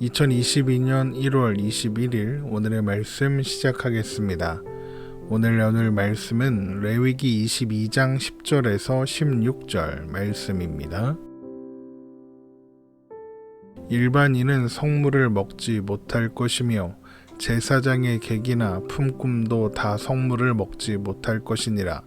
2022년 1월 21일 오늘의 말씀 시작하겠습니다. 오늘 나눌 말씀은 레위기 22장 10절에서 16절 말씀입니다. 일반인은 성물을 먹지 못할 것이며 제사장의 객이나 품꾼도 다 성물을 먹지 못할 것이니라.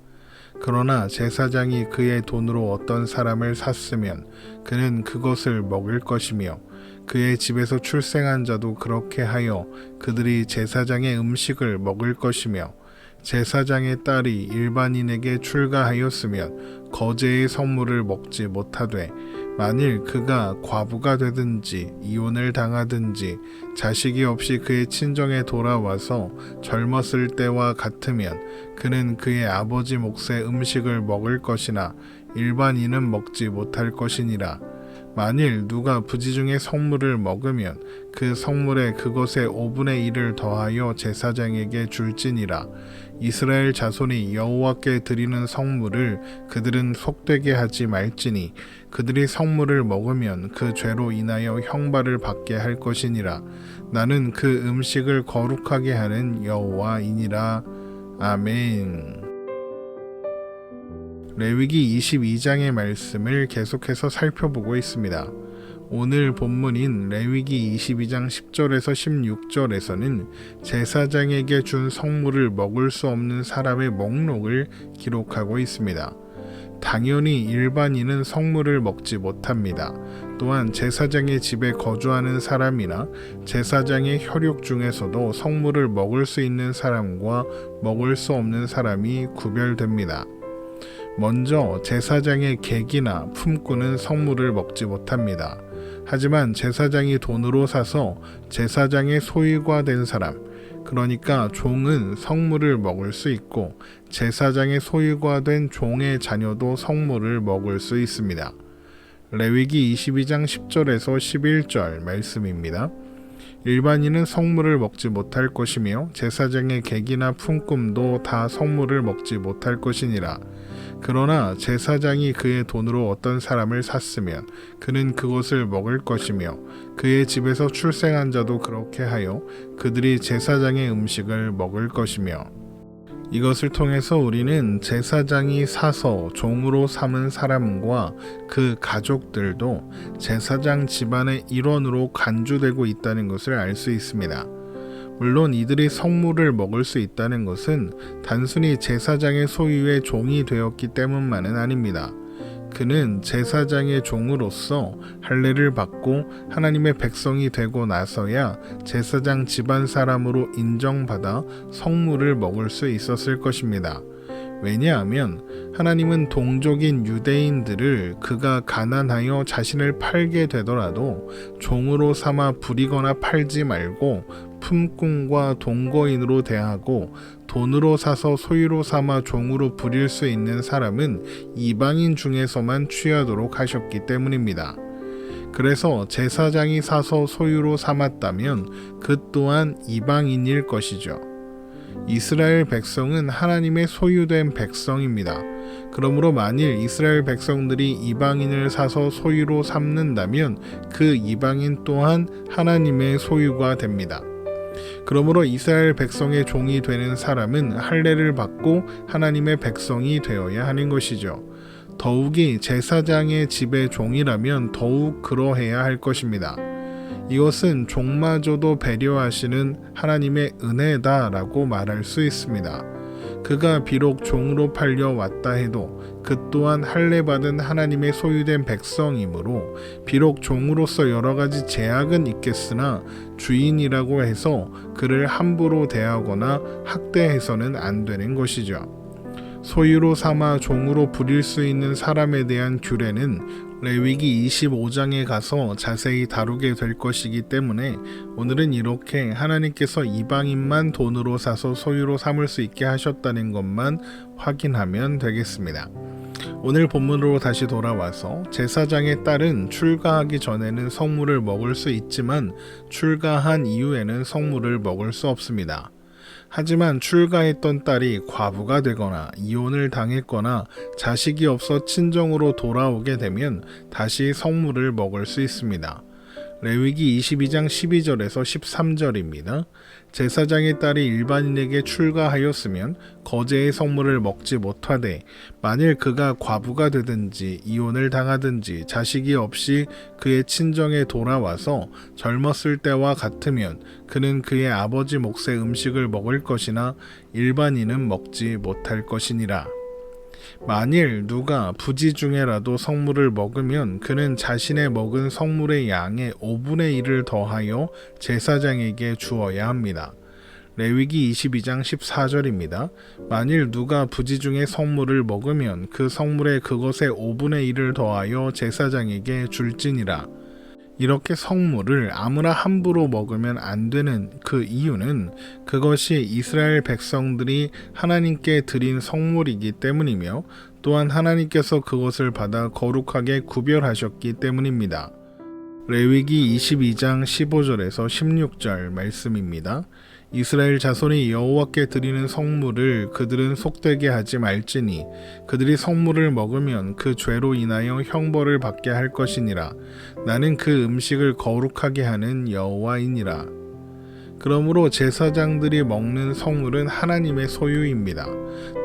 그러나 제사장이 그의 돈으로 어떤 사람을 샀으면 그는 그것을 먹을 것이며 그의 집에서 출생한 자도 그렇게 하여 그들이 제사장의 음식을 먹을 것이며 제사장의 딸이 일반인에게 출가하였으면 거제의 성물을 먹지 못하되 만일 그가 과부가 되든지 이혼을 당하든지 자식이 없이 그의 친정에 돌아와서 젊었을 때와 같으면 그는 그의 아버지 몫의 음식을 먹을 것이나 일반인은 먹지 못할 것이니라. 만일 누가 부지 중에 성물을 먹으면 그 성물에 그것의 5분의 1을 더하여 제사장에게 줄지니라. 이스라엘 자손이 여호와께 드리는 성물을 그들은 속되게 하지 말지니 그들이 성물을 먹으면 그 죄로 인하여 형벌을 받게 할 것이니라. 나는 그 음식을 거룩하게 하는 여호와이니라. 아멘. 레위기 22장의 말씀을 계속해서 살펴보고 있습니다. 오늘 본문인 레위기 22장 10절에서 16절에서는 제사장에게 준 성물을 먹을 수 없는 사람의 목록을 기록하고 있습니다. 당연히 일반인은 성물을 먹지 못합니다. 또한 제사장의 집에 거주하는 사람이나 제사장의 혈육 중에서도 성물을 먹을 수 있는 사람과 먹을 수 없는 사람이 구별됩니다. 먼저 제사장의 객이나 품꾼은 성물을 먹지 못합니다. 하지만 제사장이 돈으로 사서 제사장의 소유가 된 사람, 그러니까 종은 성물을 먹을 수 있고 제사장의 소유가 된 종의 자녀도 성물을 먹을 수 있습니다. 레위기 22장 10절에서 11절 말씀입니다. 일반인은 성물을 먹지 못할 것이며 제사장의 객이나 품꾼도 다 성물을 먹지 못할 것이니라. 그러나 제사장이 그의 돈으로 어떤 사람을 샀으면 그는 그것을 먹을 것이며 그의 집에서 출생한 자도 그렇게 하여 그들이 제사장의 음식을 먹을 것이며 이것을 통해서 우리는 제사장이 사서 종으로 삼은 사람과 그 가족들도 제사장 집안의 일원으로 간주되고 있다는 것을 알 수 있습니다. 물론 이들이 성물을 먹을 수 있다는 것은 단순히 제사장의 소유의 종이 되었기 때문만은 아닙니다. 그는 제사장의 종으로서 할례를 받고 하나님의 백성이 되고 나서야 제사장 집안 사람으로 인정받아 성물을 먹을 수 있었을 것입니다. 왜냐하면 하나님은 동족인 유대인들을 그가 가난하여 자신을 팔게 되더라도 종으로 삼아 부리거나 팔지 말고 품꾼과 동거인으로 대하고 돈으로 사서 소유로 삼아 종으로 부릴 수 있는 사람은 이방인 중에서만 취하도록 하셨기 때문입니다. 그래서 제사장이 사서 소유로 삼았다면 그 또한 이방인일 것이죠. 이스라엘 백성은 하나님의 소유된 백성입니다. 그러므로 만일 이스라엘 백성들이 이방인을 사서 소유로 삼는다면 그 이방인 또한 하나님의 소유가 됩니다. 그러므로 이스라엘 백성의 종이 되는 사람은 할례를 받고 하나님의 백성이 되어야 하는 것이죠. 더욱이 제사장의 집의 종이라면 더욱 그러해야 할 것입니다. 이것은 종마저도 배려하시는 하나님의 은혜다라고 말할 수 있습니다. 그가 비록 종으로 팔려 왔다 해도 그 또한 할례받은 하나님의 소유된 백성이므로 비록 종으로서 여러 가지 제약은 있겠으나 주인이라고 해서 그를 함부로 대하거나 학대해서는 안 되는 것이죠. 소유로 삼아 종으로 부릴 수 있는 사람에 대한 규례는 레위기 25장에 가서 자세히 다루게 될 것이기 때문에 오늘은 이렇게 하나님께서 이방인만 돈으로 사서 소유로 삼을 수 있게 하셨다는 것만 확인하면 되겠습니다. 오늘 본문으로 다시 돌아와서 제사장의 딸은 출가하기 전에는 성물을 먹을 수 있지만 출가한 이후에는 성물을 먹을 수 없습니다. 하지만 출가했던 딸이 과부가 되거나 이혼을 당했거나 자식이 없어 친정으로 돌아오게 되면 다시 성물을 먹을 수 있습니다. 레위기 22장 12절에서 13절입니다. 제사장의 딸이 일반인에게 출가하였으면 거제의 성물을 먹지 못하되 만일 그가 과부가 되든지 이혼을 당하든지 자식이 없이 그의 친정에 돌아와서 젊었을 때와 같으면 그는 그의 아버지 몫의 음식을 먹을 것이나 일반인은 먹지 못할 것이니라. 만일 누가 부지 중에라도 성물을 먹으면 그는 자신의 먹은 성물의 양의 5분의 1을 더하여 제사장에게 주어야 합니다. 레위기 22장 14절입니다. 만일 누가 부지 중에 성물을 먹으면 그 성물의 그것의 5분의 1을 더하여 제사장에게 줄지니라. 이렇게 성물을 아무나 함부로 먹으면 안 되는 그 이유는 그것이 이스라엘 백성들이 하나님께 드린 성물이기 때문이며 또한 하나님께서 그것을 받아 거룩하게 구별하셨기 때문입니다. 레위기 22장 15절에서 16절 말씀입니다. 이스라엘 자손이 여호와께 드리는 성물을 그들은 속되게 하지 말지니 그들이 성물을 먹으면 그 죄로 인하여 형벌을 받게 할 것이니라. 나는 그 음식을 거룩하게 하는 여호와이니라. 그러므로 제사장들이 먹는 성물은 하나님의 소유입니다.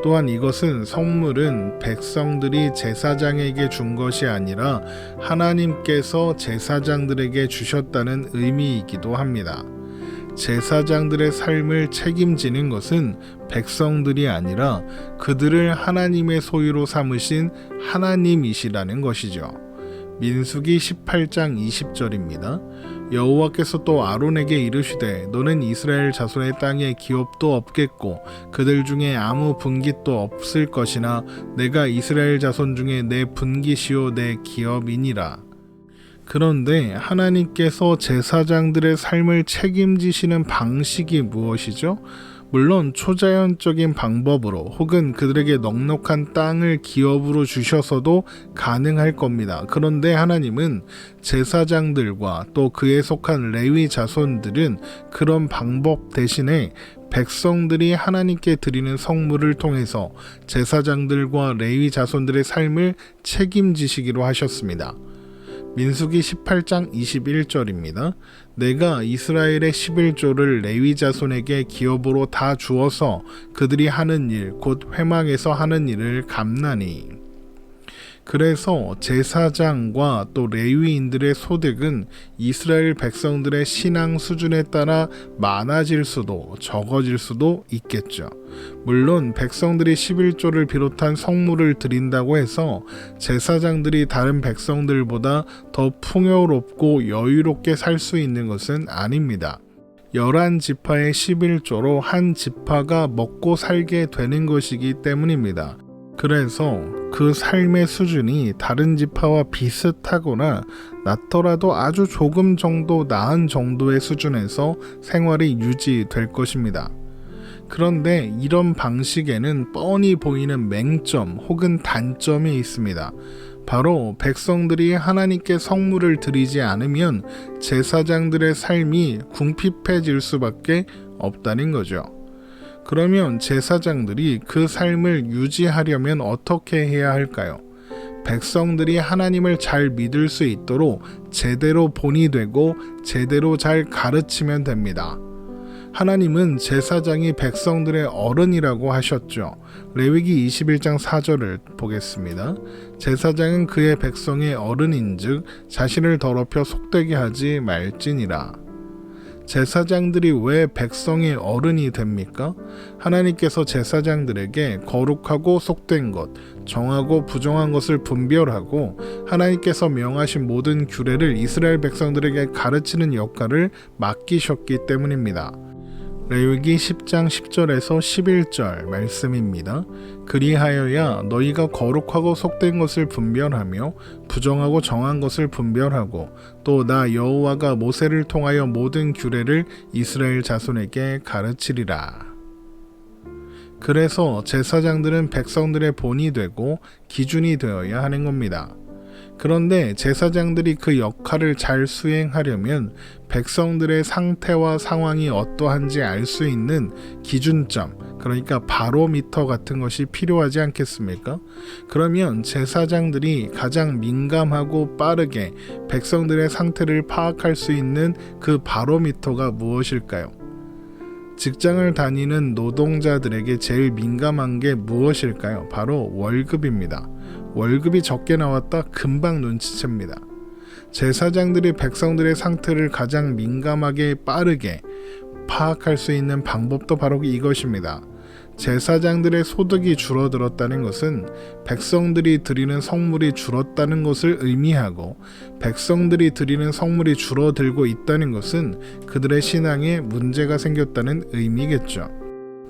또한 이것은 성물은 백성들이 제사장에게 준 것이 아니라 하나님께서 제사장들에게 주셨다는 의미이기도 합니다. 제사장들의 삶을 책임지는 것은 백성들이 아니라 그들을 하나님의 소유로 삼으신 하나님이시라는 것이죠. 민수기 18장 20절입니다. 여호와께서 또 아론에게 이르시되 너는 이스라엘 자손의 땅에 기업도 없겠고 그들 중에 아무 분깃도 없을 것이나 내가 이스라엘 자손 중에 내 분깃이요 내 기업이니라. 그런데 하나님께서 제사장들의 삶을 책임지시는 방식이 무엇이죠? 물론 초자연적인 방법으로 혹은 그들에게 넉넉한 땅을 기업으로 주셔서도 가능할 겁니다. 그런데 하나님은 제사장들과 또 그에 속한 레위 자손들은 그런 방법 대신에 백성들이 하나님께 드리는 성물을 통해서 제사장들과 레위 자손들의 삶을 책임지시기로 하셨습니다. 민수기 18장 21절입니다. 내가 이스라엘의 11조를 레위 자손에게 기업으로 다 주어서 그들이 하는 일 곧 회막에서 하는 일을 갚나니. 그래서 제사장과 또 레위인들의 소득은 이스라엘 백성들의 신앙 수준에 따라 많아질 수도 적어질 수도 있겠죠. 물론 백성들이 11조를 비롯한 성물을 드린다고 해서 제사장들이 다른 백성들보다 더 풍요롭고 여유롭게 살 수 있는 것은 아닙니다. 11지파의 11조로 한 지파가 먹고 살게 되는 것이기 때문입니다. 그래서 그 삶의 수준이 다른 지파와 비슷하거나 낮더라도 아주 조금 정도 나은 정도의 수준에서 생활이 유지될 것입니다. 그런데 이런 방식에는 뻔히 보이는 맹점 혹은 단점이 있습니다. 바로 백성들이 하나님께 성물을 드리지 않으면 제사장들의 삶이 궁핍해질 수밖에 없다는 거죠. 그러면 제사장들이 그 삶을 유지하려면 어떻게 해야 할까요? 백성들이 하나님을 잘 믿을 수 있도록 제대로 본이 되고 제대로 잘 가르치면 됩니다. 하나님은 제사장이 백성들의 어른이라고 하셨죠. 레위기 21장 4절을 보겠습니다. 제사장은 그의 백성의 어른인즉 자신을 더럽혀 속되게 하지 말지니라. 제사장들이 왜 백성의 어른이 됩니까? 하나님께서 제사장들에게 거룩하고 속된 것, 정하고 부정한 것을 분별하고 하나님께서 명하신 모든 규례를 이스라엘 백성들에게 가르치는 역할을 맡기셨기 때문입니다. 레위기 10장 10절에서 11절 말씀입니다. 그리하여야 너희가 거룩하고 속된 것을 분별하며 부정하고 정한 것을 분별하고 또 나 여호와가 모세를 통하여 모든 규례를 이스라엘 자손에게 가르치리라. 그래서 제사장들은 백성들의 본이 되고 기준이 되어야 하는 겁니다. 그런데 제사장들이 그 역할을 잘 수행하려면 백성들의 상태와 상황이 어떠한지 알 수 있는 기준점, 그러니까 바로미터 같은 것이 필요하지 않겠습니까? 그러면 제사장들이 가장 민감하고 빠르게 백성들의 상태를 파악할 수 있는 그 바로미터가 무엇일까요? 직장을 다니는 노동자들에게 제일 민감한 게 무엇일까요? 바로 월급입니다. 월급이 적게 나왔다 금방 눈치챕니다. 제사장들이 백성들의 상태를 가장 민감하게 빠르게 파악할 수 있는 방법도 바로 이것입니다. 제사장들의 소득이 줄어들었다는 것은 백성들이 드리는 성물이 줄었다는 것을 의미하고, 백성들이 드리는 성물이 줄어들고 있다는 것은 그들의 신앙에 문제가 생겼다는 의미겠죠.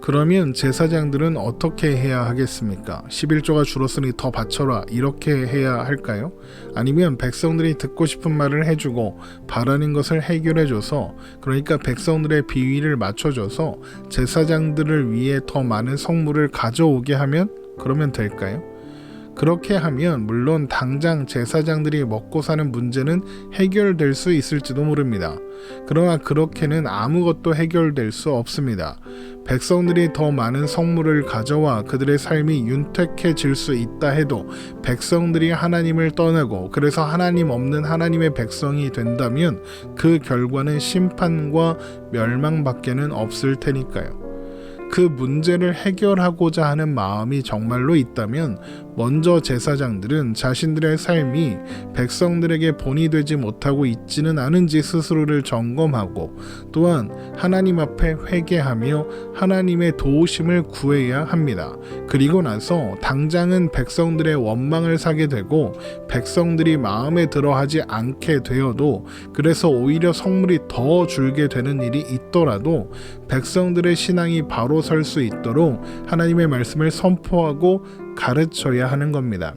그러면 제사장들은 어떻게 해야 하겠습니까? 11조가 줄었으니 더 바쳐라, 이렇게 해야 할까요? 아니면 백성들이 듣고 싶은 말을 해주고 바라는 것을 해결해줘서, 그러니까 백성들의 비위를 맞춰줘서 제사장들을 위해 더 많은 성물을 가져오게 하면 그러면 될까요? 그렇게 하면 물론 당장 제사장들이 먹고 사는 문제는 해결될 수 있을지도 모릅니다. 그러나 그렇게는 아무것도 해결될 수 없습니다. 백성들이 더 많은 성물을 가져와 그들의 삶이 윤택해질 수 있다 해도 백성들이 하나님을 떠나고 그래서 하나님 없는 하나님의 백성이 된다면 그 결과는 심판과 멸망밖에는 없을 테니까요. 그 문제를 해결하고자 하는 마음이 정말로 있다면 먼저 제사장들은 자신들의 삶이 백성들에게 본이 되지 못하고 있지는 않은지 스스로를 점검하고, 또한 하나님 앞에 회개하며 하나님의 도우심을 구해야 합니다. 그리고 나서 당장은 백성들의 원망을 사게 되고 백성들이 마음에 들어하지 않게 되어도, 그래서 오히려 성물이 더 줄게 되는 일이 있더라도 백성들의 신앙이 바로 설 수 있도록 하나님의 말씀을 선포하고 가르쳐야 하는 겁니다.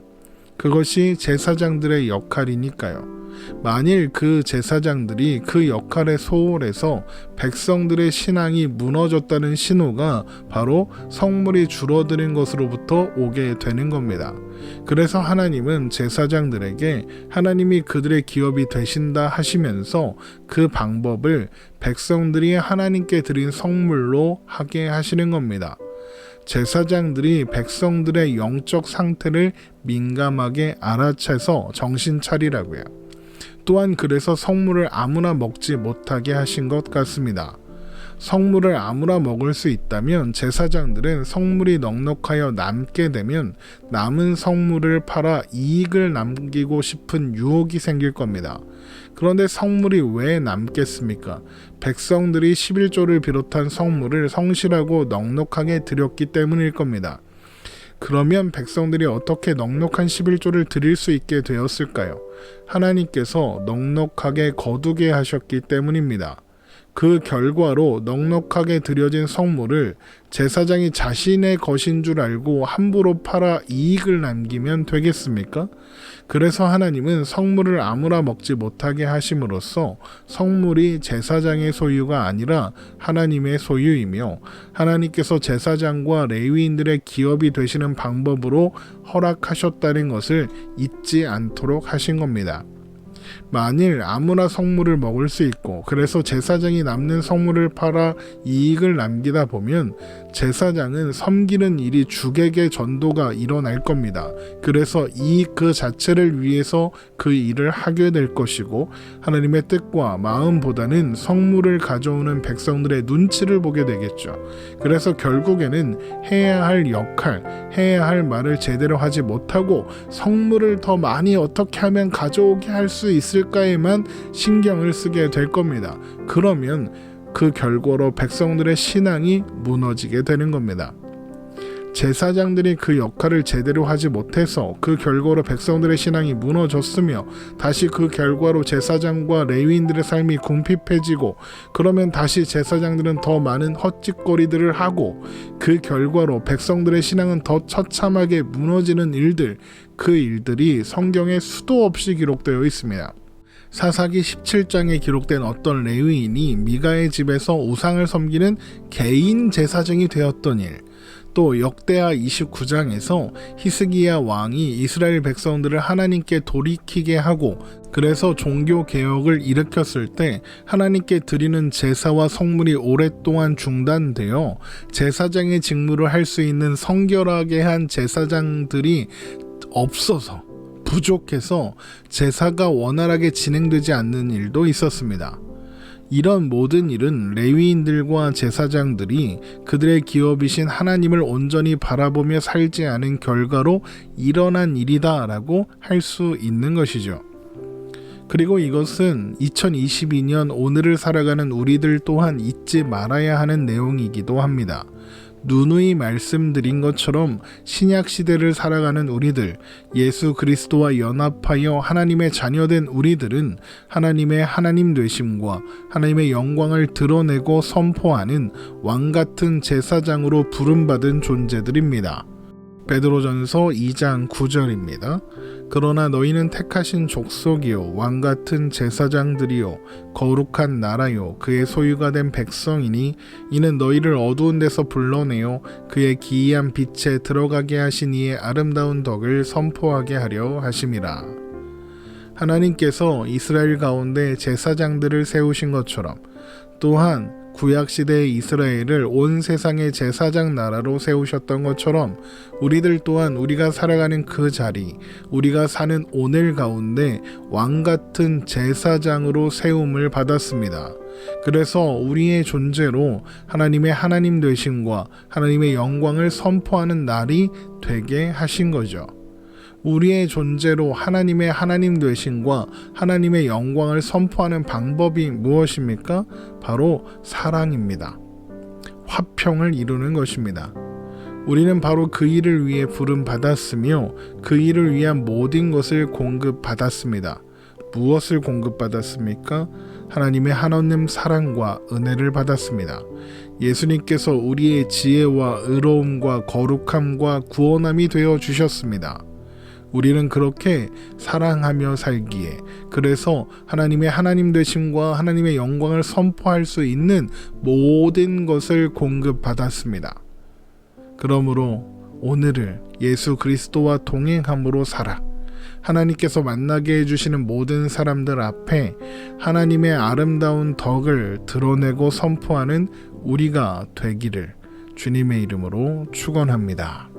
그것이 제사장들의 역할이니까요. 만일 그 제사장들이 그 역할에 소홀해서 백성들의 신앙이 무너졌다는 신호가 바로 성물이 줄어드는 것으로부터 오게 되는 겁니다. 그래서 하나님은 제사장들에게 하나님이 그들의 기업이 되신다 하시면서 그 방법을 백성들이 하나님께 드린 성물로 하게 하시는 겁니다. 제사장들이 백성들의 영적 상태를 민감하게 알아채서 정신 차리라고요. 또한 그래서 성물을 아무나 먹지 못하게 하신 것 같습니다. 성물을 아무나 먹을 수 있다면 제사장들은 성물이 넉넉하여 남게 되면 남은 성물을 팔아 이익을 남기고 싶은 유혹이 생길 겁니다. 그런데 성물이 왜 남겠습니까? 백성들이 11조를 비롯한 성물을 성실하고 넉넉하게 드렸기 때문일 겁니다. 그러면 백성들이 어떻게 넉넉한 11조를 드릴 수 있게 되었을까요? 하나님께서 넉넉하게 거두게 하셨기 때문입니다. 그 결과로 넉넉하게 드려진 성물을 제사장이 자신의 것인 줄 알고 함부로 팔아 이익을 남기면 되겠습니까? 그래서 하나님은 성물을 아무나 먹지 못하게 하심으로써 성물이 제사장의 소유가 아니라 하나님의 소유이며, 하나님께서 제사장과 레위인들의 기업이 되시는 방법으로 허락하셨다는 것을 잊지 않도록 하신 겁니다. 만일 아무나 성물을 먹을 수 있고 그래서 제사장이 남는 성물을 팔아 이익을 남기다 보면 제사장은 섬기는 일이 주객의 전도가 일어날 겁니다. 그래서 이익 그 자체를 위해서 그 일을 하게 될 것이고, 하나님의 뜻과 마음보다는 성물을 가져오는 백성들의 눈치를 보게 되겠죠. 그래서 결국에는 해야 할 역할, 해야 할 말을 제대로 하지 못하고 성물을 더 많이 어떻게 하면 가져오게 할 수 있을까에만 신경을 쓰게 될 겁니다. 그러면 그 결과로 백성들의 신앙이 무너지게 되는 겁니다. 제사장들이 그 역할을 제대로 하지 못해서 그 결과로 백성들의 신앙이 무너졌으며, 다시 그 결과로 제사장과 레위인들의 삶이 궁핍해지고, 그러면 다시 제사장들은 더 많은 헛짓거리들을 하고, 그 결과로 백성들의 신앙은 더 처참하게 무너지는 일들, 그 일들이 성경에 수도 없이 기록되어 있습니다. 사사기 17장에 기록된 어떤 레위인이 미가의 집에서 우상을 섬기는 개인 제사장이 되었던 일, 또 역대하 29장에서 히스기야 왕이 이스라엘 백성들을 하나님께 돌이키게 하고 그래서 종교 개혁을 일으켰을 때 하나님께 드리는 제사와 성물이 오랫동안 중단되어 제사장의 직무를 할 수 있는 성결하게 한 제사장들이 없어서 부족해서 제사가 원활하게 진행되지 않는 일도 있었습니다. 이런 모든 일은 레위인들과 제사장들이 그들의 기업이신 하나님을 온전히 바라보며 살지 않은 결과로 일어난 일이다라고 할 수 있는 것이죠. 그리고 이것은 2022년 오늘을 살아가는 우리들 또한 잊지 말아야 하는 내용이기도 합니다. 누누이 말씀드린 것처럼 신약 시대를 살아가는 우리들, 예수 그리스도와 연합하여 하나님의 자녀된 우리들은 하나님의 하나님 되심과 하나님의 영광을 드러내고 선포하는 왕같은 제사장으로 부름받은 존재들입니다. 베드로전서 2장 9절입니다. 그러나 너희는 택하신 족속이요 왕같은 제사장들이요 거룩한 나라요 그의 소유가 된 백성이니 이는 너희를 어두운 데서 불러내어 그의 기이한 빛에 들어가게 하신 이의 아름다운 덕을 선포하게 하려 하심이라. 하나님께서 이스라엘 가운데 제사장들을 세우신 것처럼 또한 구약시대의 이스라엘을 온 세상의 제사장 나라로 세우셨던 것처럼 우리들 또한 우리가 살아가는 그 자리, 우리가 사는 오늘 가운데 왕같은 제사장으로 세움을 받았습니다. 그래서 우리의 존재로 하나님의 하나님 되심과 하나님의 영광을 선포하는 날이 되게 하신 거죠. 우리의 존재로 하나님의 하나님 되심과 하나님의 영광을 선포하는 방법이 무엇입니까? 바로 사랑입니다. 화평을 이루는 것입니다. 우리는 바로 그 일을 위해 부름받았으며 그 일을 위한 모든 것을 공급받았습니다. 무엇을 공급받았습니까? 하나님의 한없는 사랑과 은혜를 받았습니다. 예수님께서 우리의 지혜와 의로움과 거룩함과 구원함이 되어 주셨습니다. 우리는 그렇게 사랑하며 살기에 그래서 하나님의 하나님 되심과 하나님의 영광을 선포할 수 있는 모든 것을 공급받았습니다. 그러므로 오늘을 예수 그리스도와 동행함으로 살아 하나님께서 만나게 해주시는 모든 사람들 앞에 하나님의 아름다운 덕을 드러내고 선포하는 우리가 되기를 주님의 이름으로 축원합니다.